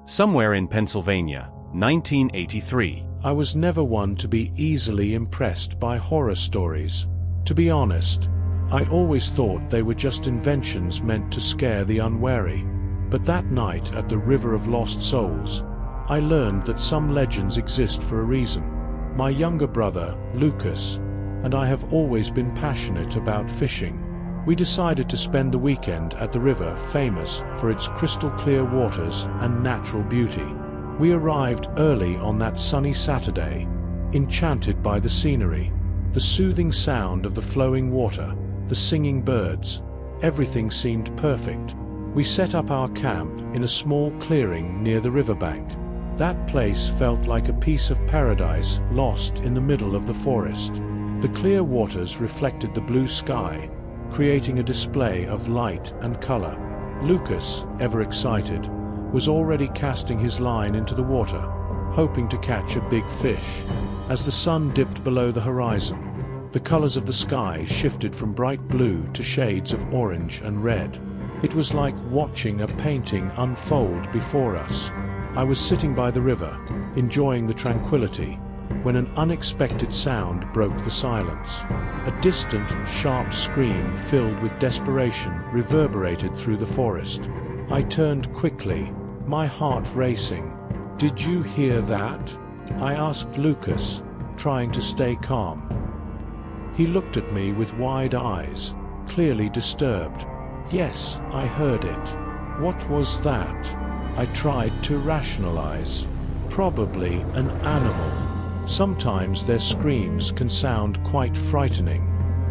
Somewhere in Pennsylvania, 1983. I was never one to be easily impressed by horror stories. To be honest, I always thought they were just inventions meant to scare the unwary. But that night at the River of Lost Souls, I learned that some legends exist for a reason. My younger brother, Lucas, and I have always been passionate about fishing. We decided to spend the weekend at the river famous for its crystal clear waters and natural beauty. We arrived early on that sunny Saturday, enchanted by the scenery, the soothing sound of the flowing water, the singing birds. Everything seemed perfect. We set up our camp in a small clearing near the riverbank. That place felt like a piece of paradise lost in the middle of the forest. The clear waters reflected the blue sky, creating a display of light and color. Lucas, ever excited, was already casting his line into the water, hoping to catch a big fish. As the sun dipped below the horizon, the colors of the sky shifted from bright blue to shades of orange and red. It was like watching a painting unfold before us. I was sitting by the river, enjoying the tranquility, when an unexpected sound broke the silence. A distant, sharp scream filled with desperation reverberated through the forest. I turned quickly, my heart racing. "Did you hear that?" I asked Lucas, trying to stay calm. He looked at me with wide eyes, clearly disturbed. "Yes, I heard it." "What was that?" I tried to rationalize. "Probably an animal. Sometimes their screams can sound quite frightening."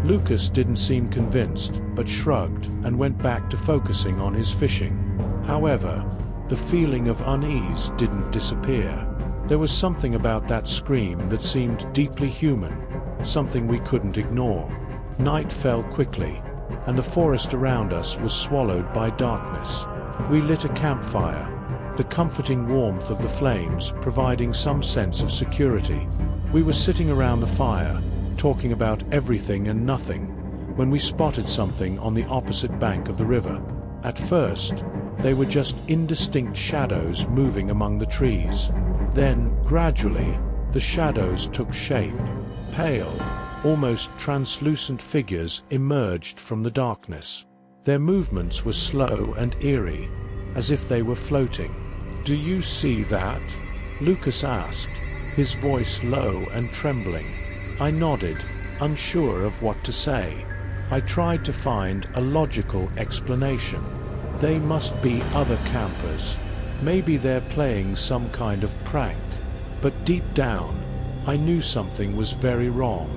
Lucas didn't seem convinced, but shrugged and went back to focusing on his fishing. However, the feeling of unease didn't disappear. There was something about that scream that seemed deeply human, something we couldn't ignore. Night fell quickly, and the forest around us was swallowed by darkness. We lit a campfire, the comforting warmth of the flames providing some sense of security. We were sitting around the fire, talking about everything and nothing, when we spotted something on the opposite bank of the river. At first, they were just indistinct shadows moving among the trees. Then, gradually, the shadows took shape. Pale, almost translucent figures emerged from the darkness. Their movements were slow and eerie, as if they were floating. "Do you see that?" Lucas asked, his voice low and trembling. I nodded, unsure of what to say. I tried to find a logical explanation. They must be other campers. Maybe they're playing some kind of prank. But deep down, I knew something was very wrong.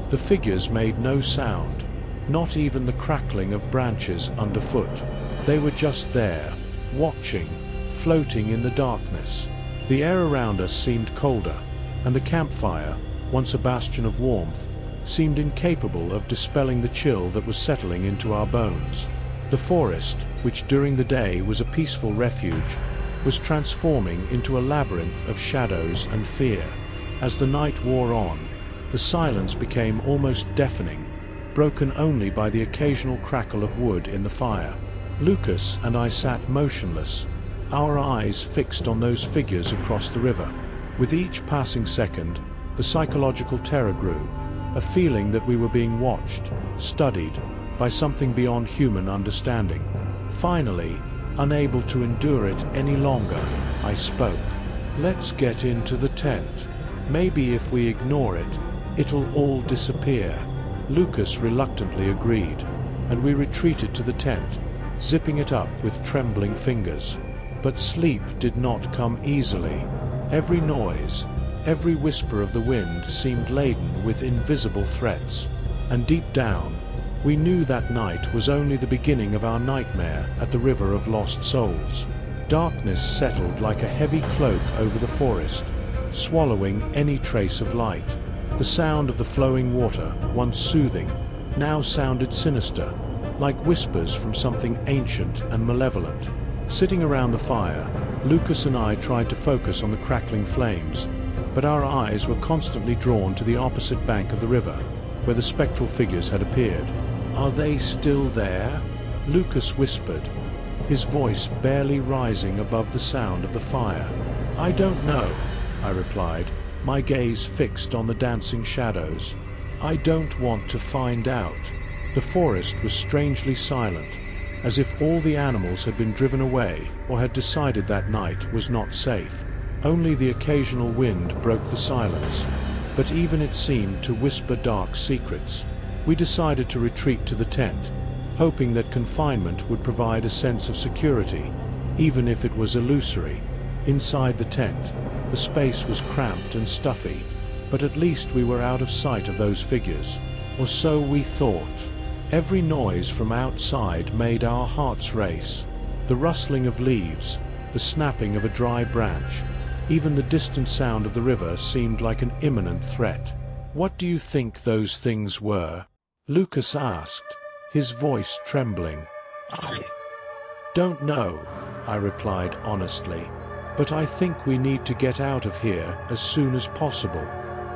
The figures made no sound, not even the crackling of branches underfoot. They were just there, watching, floating in the darkness. The air around us seemed colder, and the campfire, once a bastion of warmth, seemed incapable of dispelling the chill that was settling into our bones. The forest, which during the day was a peaceful refuge, was transforming into a labyrinth of shadows and fear. As the night wore on, the silence became almost deafening, broken only by the occasional crackle of wood in the fire. Lucas and I sat motionless, our eyes fixed on those figures across the river. With each passing second, the psychological terror grew, a feeling that we were being watched, studied, by something beyond human understanding. Finally, unable to endure it any longer, I spoke. "Let's get into the tent. Maybe if we ignore it, it'll all disappear." Lucas reluctantly agreed, and we retreated to the tent, zipping it up with trembling fingers. But sleep did not come easily. Every noise, every whisper of the wind seemed laden with invisible threats, and deep down, we knew that night was only the beginning of our nightmare at the River of Lost Souls. Darkness settled like a heavy cloak over the forest, swallowing any trace of light. The sound of the flowing water, once soothing, now sounded sinister, like whispers from something ancient and malevolent. Sitting around the fire, Lucas and I tried to focus on the crackling flames, but our eyes were constantly drawn to the opposite bank of the river, where the spectral figures had appeared. "Are they still there?" Lucas whispered. his voice barely rising above the sound of the fire. "I don't know," I replied, my gaze fixed on the dancing shadows. "I don't want to find out." The forest was strangely silent, as if all the animals had been driven away or had decided that night was not safe. Only the occasional wind broke the silence, but even it seemed to whisper dark secrets. We decided to retreat to the tent, hoping that confinement would provide a sense of security, even if it was illusory. Inside the tent, the space was cramped and stuffy, but at least we were out of sight of those figures, or so we thought. Every noise from outside made our hearts race. The rustling of leaves, the snapping of a dry branch, even the distant sound of the river seemed like an imminent threat. "What do you think those things were?" Lucas asked, his voice trembling. "I don't know," I replied honestly, "but I think we need to get out of here as soon as possible."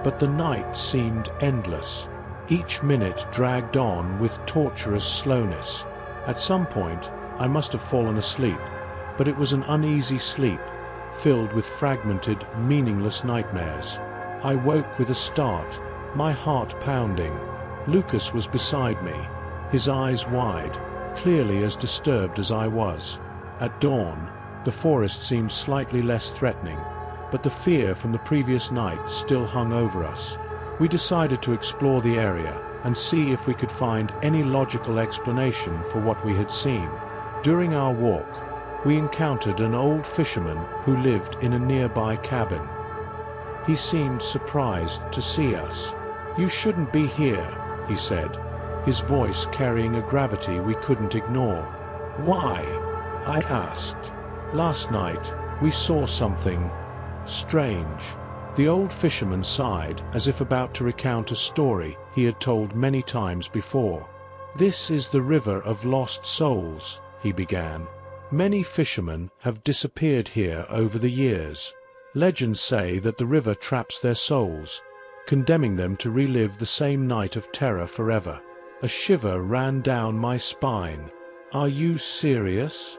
But the night seemed endless. Each minute dragged on with torturous slowness. At some point, I must have fallen asleep, but it was an uneasy sleep, filled with fragmented, meaningless nightmares. I woke with a start, my heart pounding. Lucas was beside me, his eyes wide, clearly as disturbed as I was. At dawn, the forest seemed slightly less threatening, but the fear from the previous night still hung over us. We decided to explore the area and see if we could find any logical explanation for what we had seen. During our walk, we encountered an old fisherman who lived in a nearby cabin. He seemed surprised to see us. "You shouldn't be here," he said, his voice carrying a gravity we couldn't ignore. "Why?" I asked. "Last night, we saw something strange." The old fisherman sighed, as if about to recount a story he had told many times before. "This is the river of lost souls," he began. "Many fishermen have disappeared here over the years. Legends say that the river traps their souls, condemning them to relive the same night of terror forever." A shiver ran down my spine. "Are you serious?"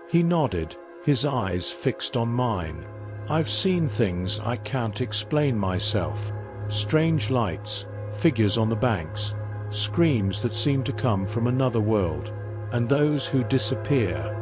He nodded, his eyes fixed on mine. "I've seen things I can't explain myself. Strange lights, figures on the banks, screams that seem to come from another world, and those who disappear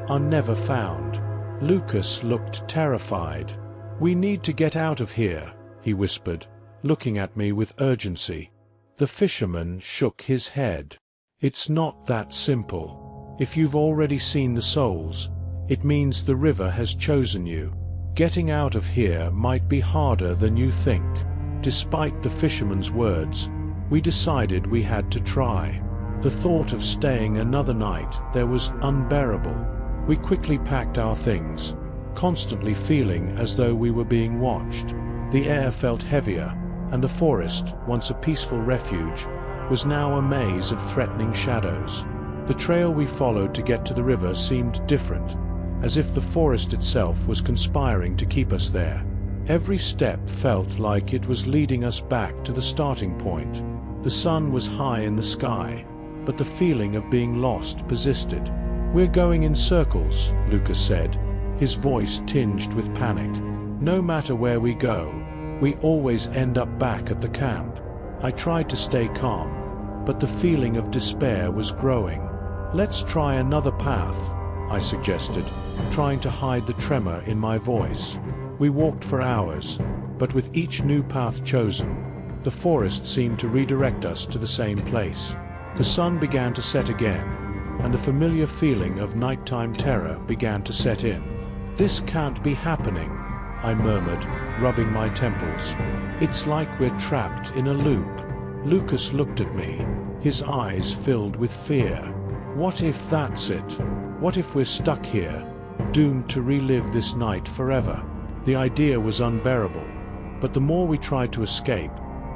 are never found." Lucas looked terrified. "We need to get out of here," he whispered, looking at me with urgency. The fisherman shook his head. "It's not that simple. If you've already seen the souls, it means the river has chosen you. Getting out of here might be harder than you think." Despite the fisherman's words, we decided we had to try. The thought of staying another night there was unbearable. We quickly packed our things, constantly feeling as though we were being watched. The air felt heavier, and the forest, once a peaceful refuge, was now a maze of threatening shadows. The trail we followed to get to the river seemed different, as if the forest itself was conspiring to keep us there. Every step felt like it was leading us back to the starting point. The sun was high in the sky, but the feeling of being lost persisted. "We're going in circles," Lucas said, his voice tinged with panic. "No matter where we go, we always end up back at the camp." I tried to stay calm, but the feeling of despair was growing. "Let's try another path," I suggested, trying to hide the tremor in my voice. We walked for hours, but with each new path chosen, the forest seemed to redirect us to the same place. The sun began to set again, and the familiar feeling of nighttime terror began to set in. "This can't be happening," I murmured, rubbing my temples. "It's like we're trapped in a loop." Lucas looked at me, his eyes filled with fear. "What if that's it? What if we're stuck here, doomed to relive this night forever?" The idea was unbearable, but the more we tried to escape,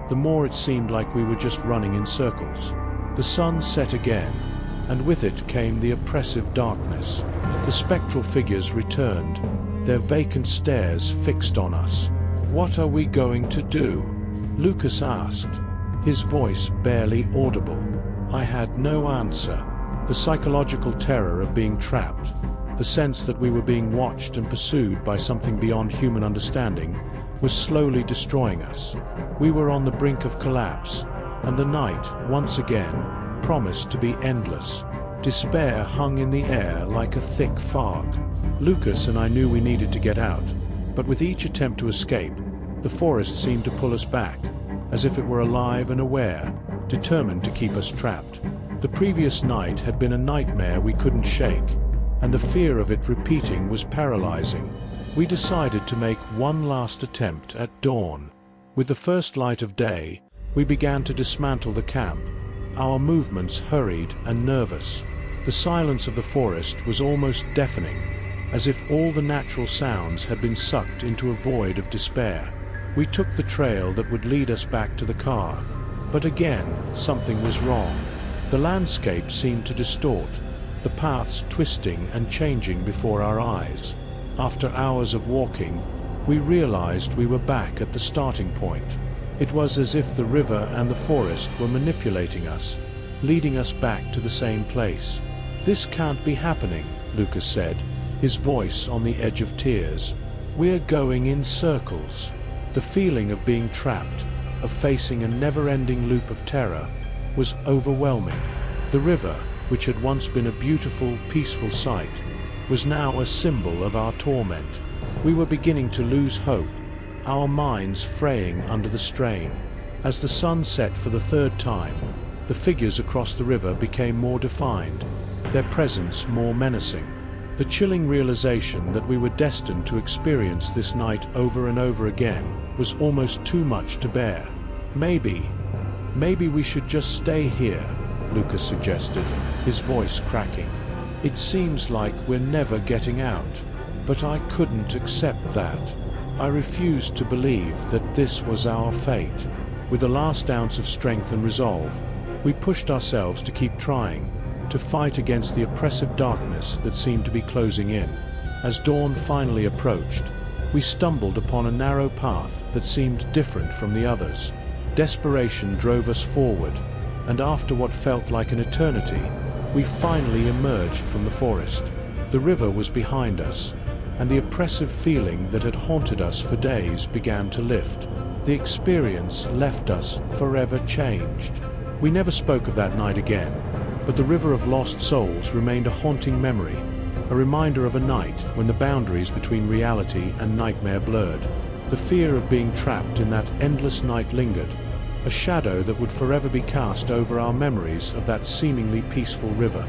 the more it seemed like we were just running in circles. The sun set again, and with it came the oppressive darkness. The spectral figures returned, their vacant stares fixed on us. "What are we going to do?" Lucas asked, his voice barely audible. I had no answer. The psychological terror of being trapped, the sense that we were being watched and pursued by something beyond human understanding, was slowly destroying us. We were on the brink of collapse, and the night, once again, promised to be endless. Despair hung in the air like a thick fog. Lucas and I knew we needed to get out, but with each attempt to escape, the forest seemed to pull us back, as if it were alive and aware, determined to keep us trapped. The previous night had been a nightmare we couldn't shake, and the fear of it repeating was paralyzing. We decided to make one last attempt at dawn. With the first light of day, we began to dismantle the camp, our movements hurried and nervous. The silence of the forest was almost deafening, as if all the natural sounds had been sucked into a void of despair. We took the trail that would lead us back to the car, but again, something was wrong. The landscape seemed to distort, the paths twisting and changing before our eyes. After hours of walking, we realized we were back at the starting point. It was as if the river and the forest were manipulating us, leading us back to the same place. "This can't be happening," Lucas said, his voice on the edge of tears. "We're going in circles." The feeling of being trapped, of facing a never-ending loop of terror, was overwhelming. The river, which had once been a beautiful, peaceful sight, was now a symbol of our torment. We were beginning to lose hope, our minds fraying under the strain. As the sun set for the third time, the figures across the river became more defined, their presence more menacing. The chilling realization that we were destined to experience this night over and over again was almost too much to bear. Maybe we should just stay here," Lucas suggested, his voice cracking. "It seems like we're never getting out." But I couldn't accept that. I refused to believe that this was our fate. With a last ounce of strength and resolve, we pushed ourselves to keep trying, to fight against the oppressive darkness that seemed to be closing in. As dawn finally approached, we stumbled upon a narrow path that seemed different from the others. Desperation drove us forward, and after what felt like an eternity, we finally emerged from the forest. The river was behind us, and the oppressive feeling that had haunted us for days began to lift. The experience left us forever changed. We never spoke of that night again, but the river of lost souls remained a haunting memory, a reminder of a night when the boundaries between reality and nightmare blurred. The fear of being trapped in that endless night lingered, a shadow that would forever be cast over our memories of that seemingly peaceful river.